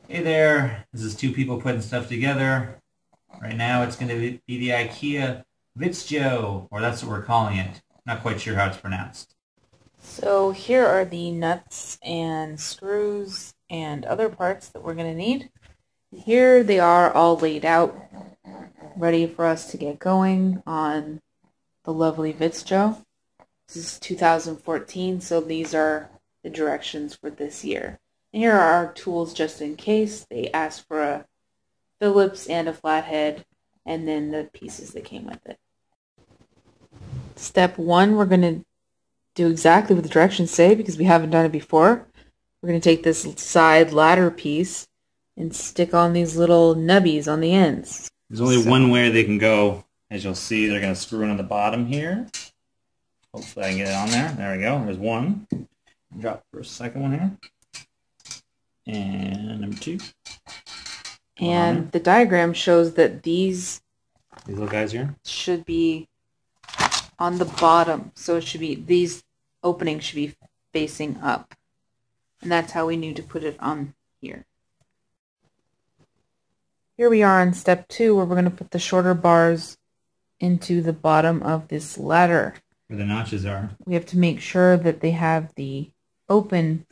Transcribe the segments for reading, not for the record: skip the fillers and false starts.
Hey there, this is two people putting stuff together. Right now it's going to be the Ikea Vittsjo, or that's what we're calling it. Not quite sure how it's pronounced. So here are the nuts and screws and other parts that we're going to need. Here they are all laid out, ready for us to get going on the lovely Vittsjo. This is 2014, so these are the directions for this year. And here are our tools just in case. They asked for a Phillips and a flathead, and then the pieces that came with it. Step 1, we're going to do exactly what the directions say because we haven't done it before. We're going to take this side ladder piece and stick on these little nubbies on the ends. There's only one way they can go. As you'll see, they're going to screw in on the bottom here. Hopefully I can get it on there. There we go. There's one. Drop for a second one here. And number 2. And the diagram shows that these little guys here should be on the bottom. So it should be, these openings should be facing up. And that's how we knew to put it on here. Here we are on step 2 where we're going to put the shorter bars into the bottom of this ladder. where the notches are. We have to make sure that they have the open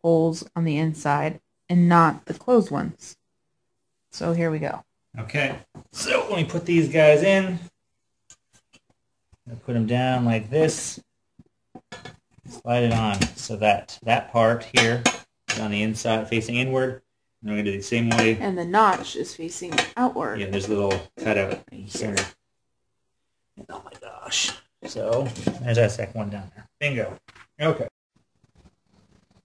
holes on the inside and not the closed ones. So here we go. Okay, so when we put these guys in, I'll put them down like this, slide it on so that that part here is on the inside facing inward, and we're going to do the same way. And the notch is facing outward. Yeah, there's a little cutout right here. Oh my gosh. So, there's that second one down there. Bingo. Okay.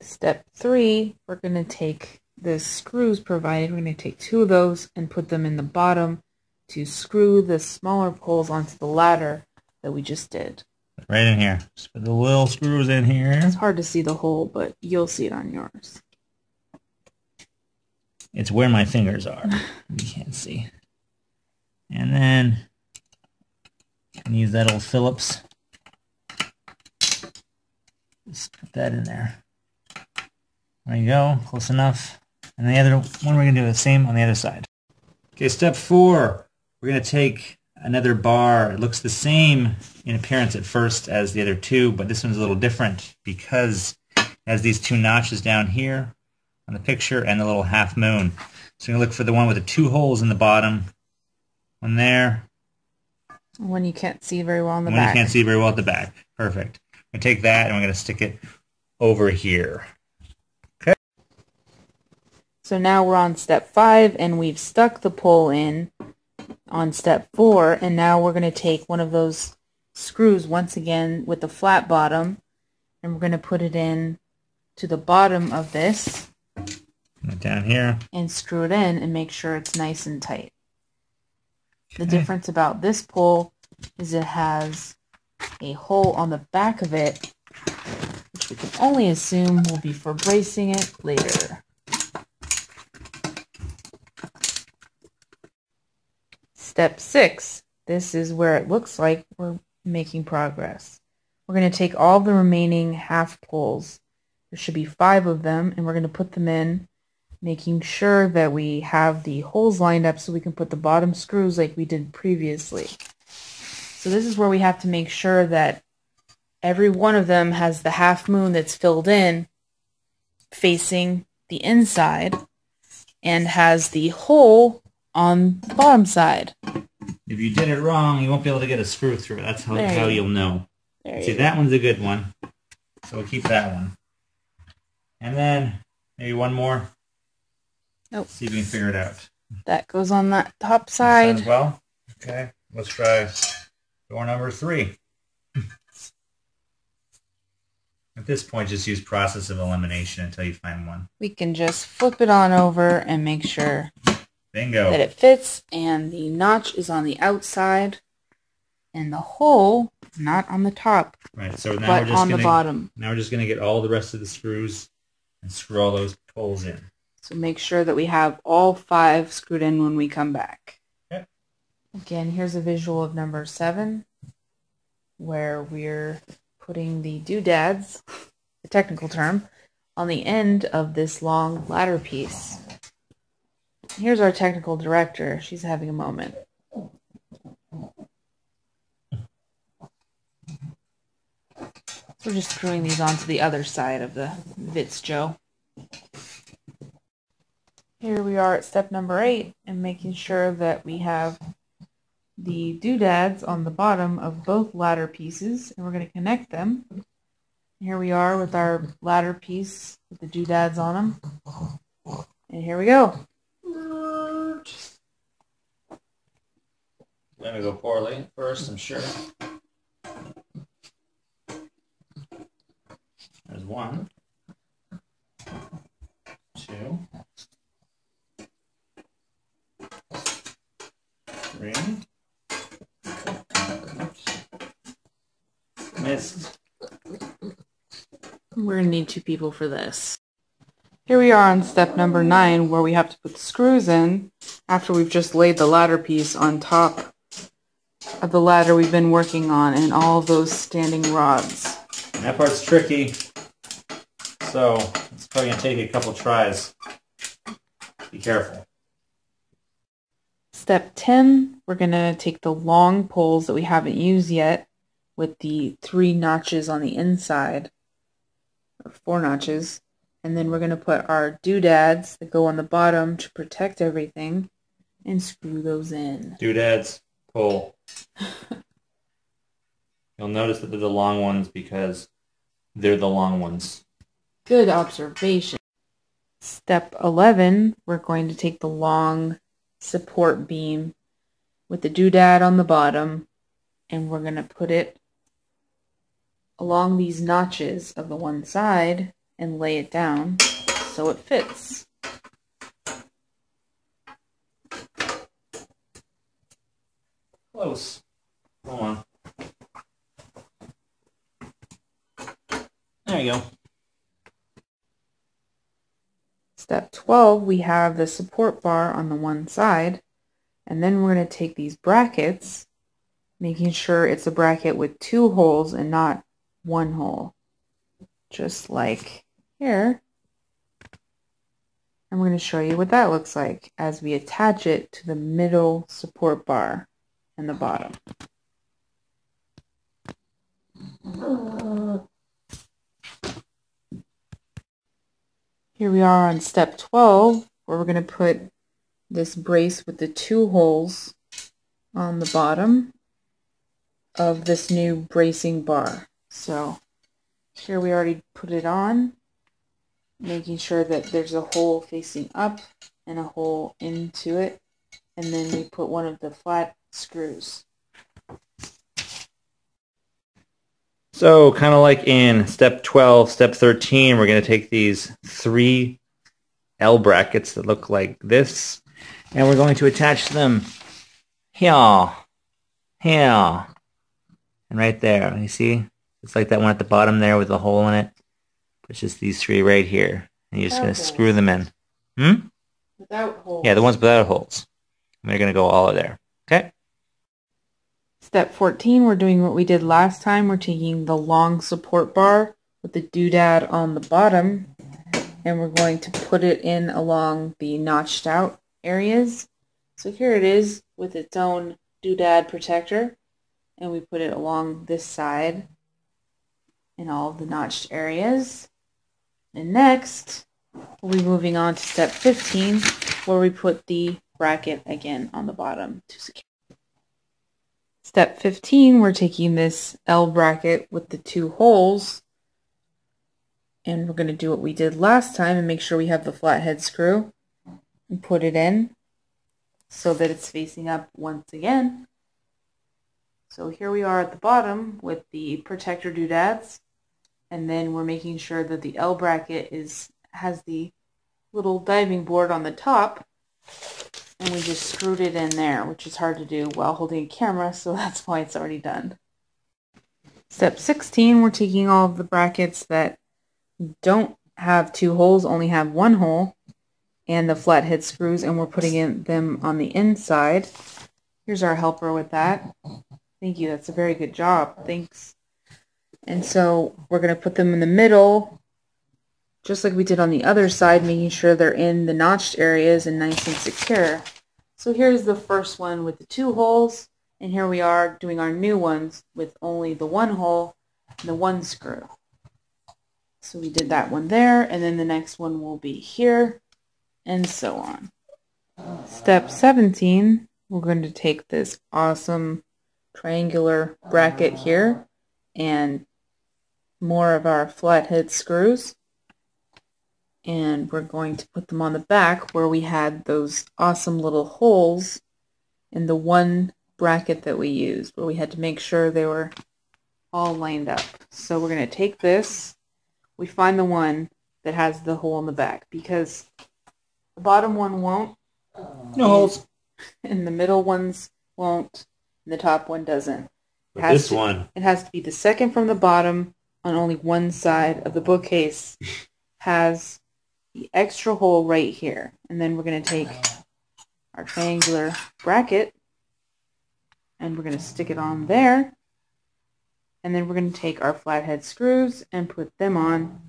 Step 3, we're going to take the screws provided. We're going to take 2 of those and put them in the bottom to screw the smaller poles onto the ladder that we just did. Right in here. Just put the little screws in here. It's hard to see the hole, but you'll see it on yours. It's where my fingers are. You can't see. And then you can use that old Phillips. Just put that in there. There you go. Close enough. And the other one we're going to do the same on the other side. Okay, step 4. We're going to take another bar. It looks the same in appearance at first as the other 2, but this one's a little different because it has these 2 notches down here on the picture and the little half moon. So you're going to look for the one with the 2 holes in the bottom. One there. One you can't see very well on the One back. you can't see very well at the back. Perfect. We're going to take that and we're going to stick it over here. Okay. So now we're on step 5 and we've stuck the pole in on step 4, and now we're going to take one of those screws once again with the flat bottom and we're going to put it in to the bottom of this Down here. and screw it in and make sure it's nice and tight. The difference about this pole is it has a hole on the back of it, which we can only assume will be for bracing it later. Step 6. This is where it looks like we're making progress. We're going to take all the remaining half poles. There should be 5 of them, and we're going to put them in, making sure that we have the holes lined up so we can put the bottom screws like we did previously. So this is where we have to make sure that every one of them has the half moon that's filled in facing the inside and has the hole on the bottom side. If you did it wrong, you won't be able to get a screw through. That's how you'll know. See, that one's a good one. So we'll keep that one. And then maybe one more. Nope. See if we can figure it out. That goes on that top side. As well. Okay. Let's try door number 3. At this point, just use process of elimination until you find one. We can just flip it on over and make sure Bingo. that it fits, and the notch is on the outside and the hole is not on the top, Right, so now but we're just on the bottom. Now we're just going to get all the rest of the screws and screw all those holes in. So make sure that we have all 5 screwed in when we come back. Okay. Again, here's a visual of number 7 where we're putting the doodads, the technical term, on the end of this long ladder piece. Here's our technical director. She's having a moment. So we're just screwing these onto the other side of the Vittsjo. Here we are at step number 8 and making sure that we have the doodads on the bottom of both ladder pieces, and we're going to connect them. Here we are with our ladder piece with the doodads on them. And here we go. Gonna go poorly at first, I'm sure. There's 1, 2, 3. Oops. Missed. We're gonna need 2 people for this. Here we are on step number 9, where we have to put the screws in after we've just laid the ladder piece on top of the ladder we've been working on and all those standing rods. That part's tricky, so it's probably going to take a couple tries. Be careful. Step 10, we're going to take the long poles that we haven't used yet with the 3 notches on the inside, or 4 notches, and then we're going to put our doodads that go on the bottom to protect everything and screw those in. Doodads, pull. You'll notice that they're the long ones because they're the long ones. Good observation. Step 11, we're going to take the long support beam with the doodad on the bottom, and we're going to put it along these notches of the one side and lay it down so it fits. Close. Hold on. There you go. Step 12, we have the support bar on the one side, and then we're going to take these brackets, making sure it's a bracket with 2 holes and not 1 hole, just like here. And we're going to show you what that looks like as we attach it to the middle support bar and the bottom. Here we are on step 12, where we're going to put this brace with the 2 holes on the bottom of this new bracing bar. So here we already put it on, making sure that there's a hole facing up and a hole into it, and then we put one of the flat screws. So kind of like in step 12, step 13, we're going to take these 3 L brackets that look like this, and we're going to attach them here, here, and right there. You see? It's like that one at the bottom there with a hole in it. It's just these 3 right here, and you're just going to screw them in. Without holes. Yeah, the ones without holes. And they're going to go all there. Okay? Step 14, we're doing what we did last time. We're taking the long support bar with the doodad on the bottom, and we're going to put it in along the notched out areas. So here it is with its own doodad protector, and we put it along this side in all of the notched areas. And next, we'll be moving on to step 15, where we put the bracket again on the bottom to secure. Step 15, we're taking this L bracket with the 2 holes, and we're going to do what we did last time and make sure we have the flathead screw and put it in so that it's facing up once again. So here we are at the bottom with the protector doodads, and then we're making sure that the L bracket has the little diving board on the top, and we just screwed it in there, which is hard to do while holding a camera, so that's why it's already done. Step 16, we're taking all of the brackets that don't have 2 holes, only have 1 hole, and the flathead screws, and we're putting them on the inside. Here's our helper with that. Thank you, that's a very good job. Thanks. And so we're going to put them in the middle just like we did on the other side, making sure they're in the notched areas and nice and secure. So here's the first one with the 2 holes, and here we are doing our new ones with only the 1 hole and the 1 screw. So we did that one there, and then the next one will be here, and so on. Step 17, we're going to take this awesome triangular bracket here and more of our flathead screws, and we're going to put them on the back where we had those awesome little holes in the 1 bracket that we used, where we had to make sure they were all lined up. So we're going to take this, we find the one that has the hole in the back, because the bottom one won't, no holes, and the middle ones won't, and the top one doesn't. But this one, it has to be the second from the bottom on only one side of the bookcase has the extra hole right here. And then we're going to take our triangular bracket and we're going to stick it on there. And then we're going to take our flathead screws and put them on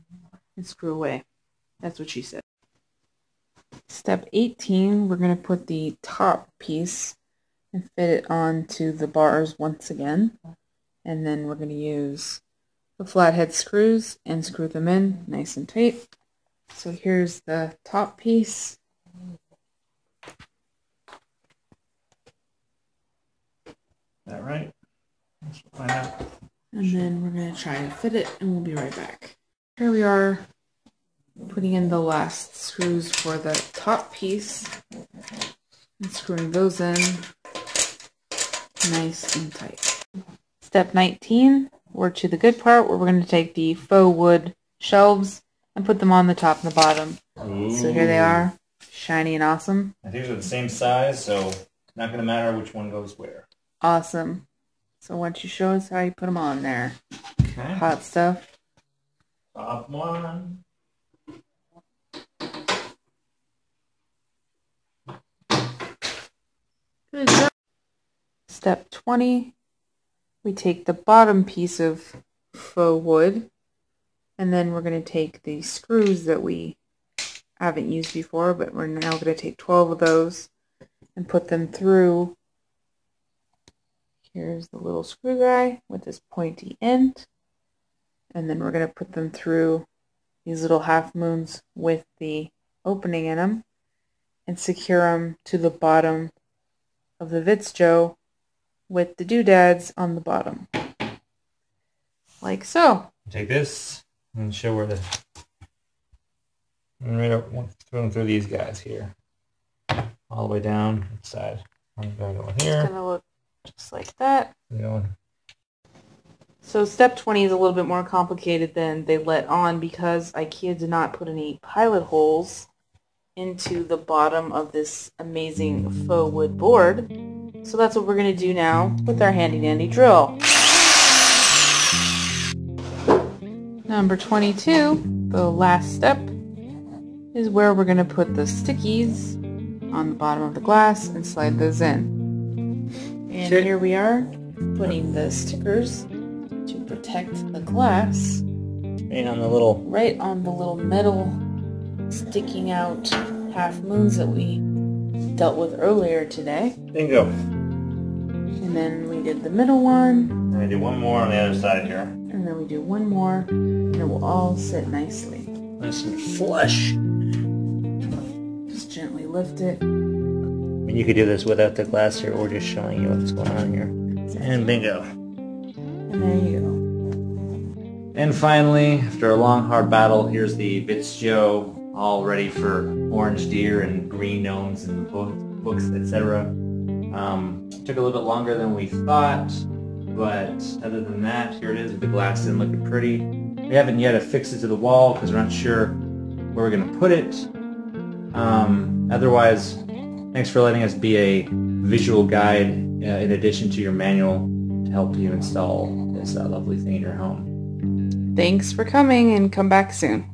and screw away. That's what she said. Step 18, we're going to put the top piece and fit it onto the bars once again. And then we're going to use the flathead screws and screw them in nice and tight. So here's the top piece. Is that right? Let's find out. And then we're going to try to fit it, and we'll be right back. Here we are, putting in the last screws for the top piece and screwing those in nice and tight. Step 19, we're to the good part where we're going to take the faux wood shelves and put them on the top and the bottom. Ooh. So here they are, shiny and awesome. I think they're the same size, so it's not going to matter which one goes where. Awesome. So why don't you show us how you put them on there? Okay. Hot stuff. Top one. Good job. Step 20, we take the bottom piece of faux wood, and then we're going to take the screws that we haven't used before, but we're now going to take 12 of those and put them through. Here's the little screw guy with this pointy end, and then we're going to put them through these little half moons with the opening in them and secure them to the bottom of the Vittsjo with the doodads on the bottom. Like so. Take this and show where the... And right up, throw them through these guys here. All the way down inside. I'm going to go here. It's going to look just like that. Going. So step 20 is a little bit more complicated than they let on because Ikea did not put any pilot holes into the bottom of this amazing faux wood board. So that's what we're going to do now with our handy dandy drill. Number 22, the last step, is where we're going to put the stickies on the bottom of the glass and slide those in. And here we are, putting the stickers to protect the glass. Right on the little metal sticking out half moons that we dealt with earlier today. Bingo. And then we did the middle one. And we do one more on the other side here. And then we do one more, and it will all sit nicely. Nice and flush. Just gently lift it. I mean, you could do this without the glass here, or just showing you what's going on here. And bingo. And there you go. And finally, after a long, hard battle, here's the Vittsjo, all ready for orange deer and green gnomes and books, etc. Took a little bit longer than we thought, but other than that, here it is with the glass in looking pretty. We haven't yet affixed it to the wall because we're not sure where we're going to put it. Otherwise, thanks for letting us be a visual guide in addition to your manual to help you install this lovely thing in your home. Thanks for coming, and come back soon.